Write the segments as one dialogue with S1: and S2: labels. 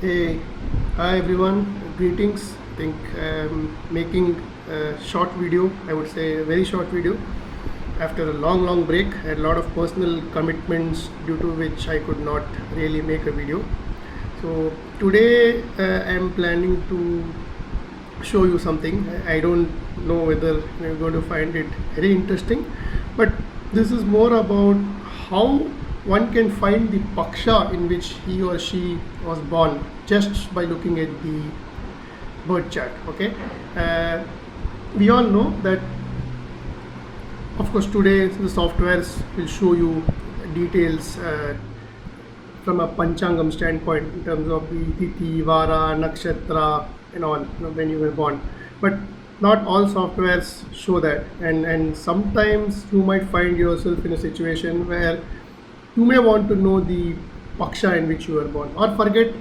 S1: Hey, hi everyone, greetings. I think I'm making a short video, I would say a very short video. After a long break, I had a lot of personal commitments due to which I could not really make a video. So today I'm planning to show you something. I don't know whether you're going to find it very interesting, but this is more about how one can find the paksha in which he or she was born just by looking at the birth chart. Okay, uh, we all know that of course today the softwares will show you details from a panchangam standpoint in terms of the tithi, vara, nakshatra, and all, when you were born. But not all softwares show that, and sometimes you might find yourself in a situation where you may want to know the paksha in which you were born, or forget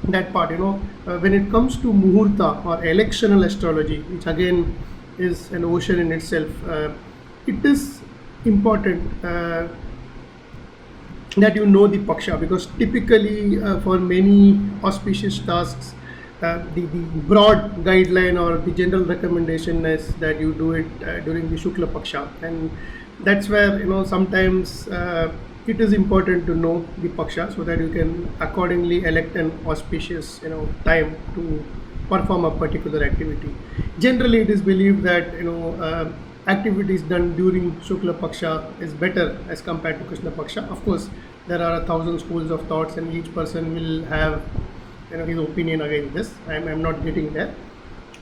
S1: that part. When it comes to muhurta or electional astrology, which again is an ocean in itself, it is important that you know the paksha, because typically for many auspicious tasks, the broad guideline or the general recommendation is that you do it during the shukla paksha, and that's where sometimes it is important to know the paksha so that you can accordingly elect an auspicious time to perform a particular activity. Generally, it is believed that activities done during Shukla Paksha is better as compared to Krishna Paksha. Of course, there are 1,000 schools of thoughts, and each person will have his opinion against this. I'm not getting there.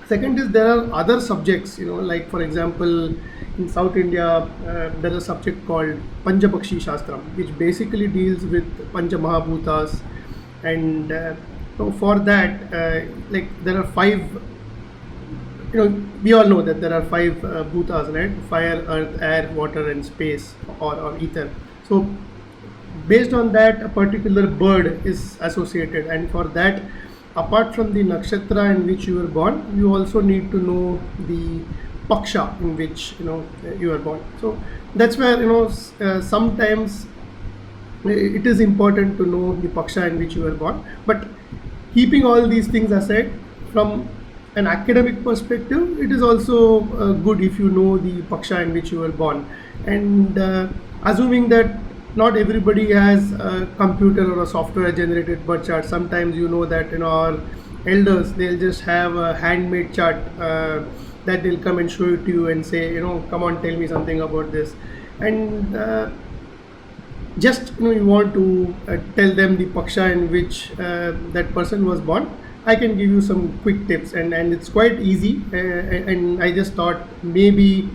S1: Second is, there are other subjects, like for example, in South India, there is a subject called Panchapakshi Shastram, which basically deals with Pancha Mahabhutas, and so for that, like there are five. We all know that there are five bhutas, right? Fire, earth, air, water, and space, or ether. So based on that, a particular bird is associated, and for that, apart from the nakshatra in which you were born, you also need to know the paksha in which you were born. So that's where sometimes it is important to know the paksha in which you were born. But keeping all these things aside, from an academic perspective, it is also good if you know the paksha in which you were born. And assuming that not everybody has a computer or a software generated birth chart, sometimes that our elders, they'll just have a handmade chart that they'll come and show it to you and say, come on, tell me something about this. And just you want to tell them the paksha in which that person was born, I can give you some quick tips, and it's quite easy, and I just thought maybe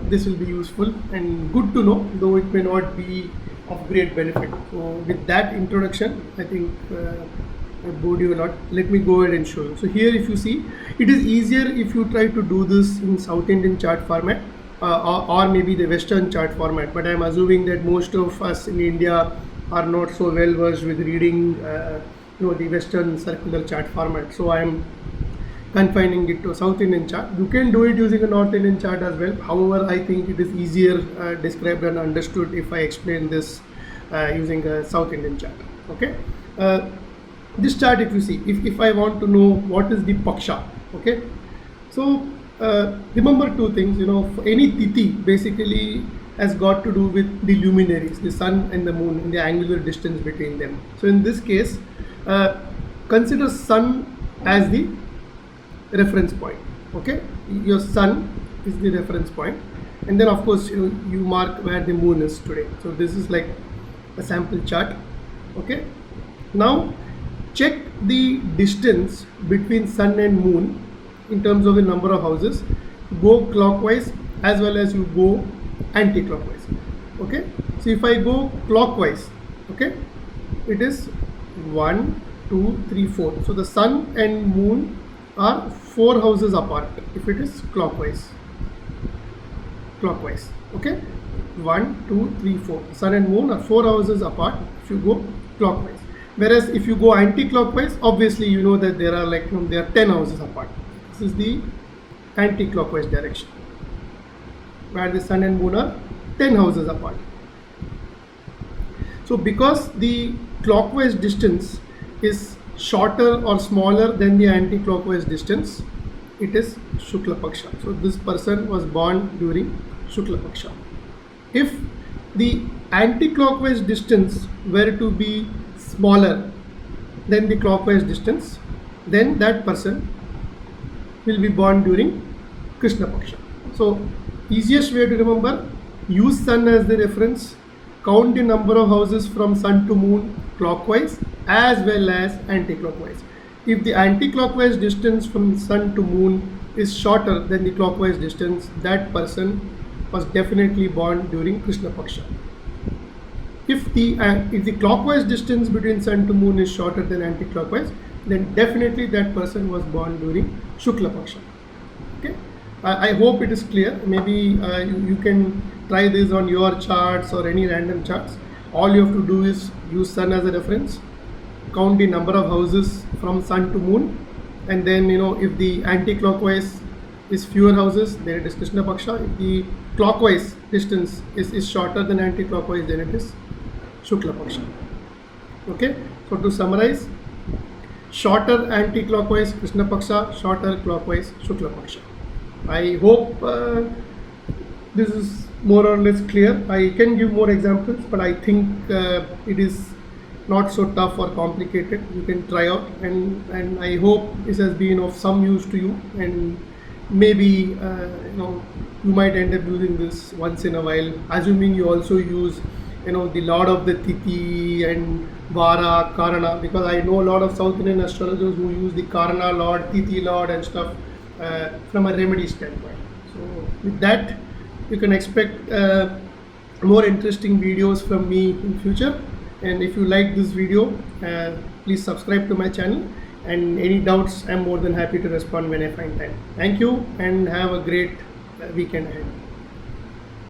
S1: this will be useful and good to know, though it may not be of great benefit. So with that introduction, I think I bored you a lot. Let me go ahead and show you. So here, if you see, it is easier if you try to do this in South Indian chart format, or maybe the Western chart format, but I'm assuming that most of us in India are not so well versed with reading the Western circular chart format. So I am confining it to South Indian chart. You can do it using a North Indian chart as well. However, I think it is easier described and understood if I explain this using a South Indian chart. Okay. This chart, if you see, if I want to know what is the paksha, okay. So remember two things. Any tithi basically has got to do with the luminaries, the sun and the moon, and the angular distance between them. So in this case, consider sun as the reference point. Okay, your sun is the reference point, and then of course you mark where the moon is today. So this is like a sample chart. Okay, now check the distance between sun and moon in terms of the number of houses. Go clockwise as well as you go anti-clockwise. Okay, so if I go clockwise, okay, it is 1, 2, 3, 4. So the sun and moon are 4 houses apart if it is clockwise. Okay, 1, 2, 3, 4. Sun and moon are 4 houses apart if you go clockwise. Whereas if you go anti-clockwise, obviously you know that there are 10 houses apart. This is the anti-clockwise direction, where the sun and moon are 10 houses apart. So because the clockwise distance is shorter or smaller than the anti-clockwise distance, it is Shukla Paksha. So this person was born during Shukla Paksha. If the anti-clockwise distance were to be smaller than the clockwise distance, then that person will be born during Krishna Paksha. So easiest way to remember, use sun as the reference, count the number of houses from sun to moon clockwise as well as anti-clockwise. If the anti-clockwise distance from sun to moon is shorter than the clockwise distance, that person was definitely born during Krishna Paksha. If the clockwise distance between sun to moon is shorter than anti-clockwise, then definitely that person was born during Shukla Paksha. Okay, I hope it is clear. Maybe you can try this on your charts or any random charts. All you have to do is use sun as a reference, count the number of houses from sun to moon, and then if the anti-clockwise is fewer houses, then it is Krishna Paksha. If the clockwise distance is shorter than anti-clockwise, then it is Shukla Paksha. Okay, so to summarize, shorter anti-clockwise Krishna Paksha, shorter clockwise Shukla Paksha. I hope this is more or less clear. I can give more examples, but I think it is not so tough or complicated. You can try out, and I hope this has been of some use to you, and maybe you might end up using this once in a while, assuming you also use the Lord of the Tithi and Vara, Karana, because I know a lot of South Indian astrologers who use the Karana Lord, Tithi Lord and stuff from a remedy standpoint. So with that, you can expect more interesting videos from me in future. And if you like this video, please subscribe to my channel, and any doubts, I'm more than happy to respond when I find time. Thank you, and have a great weekend ahead.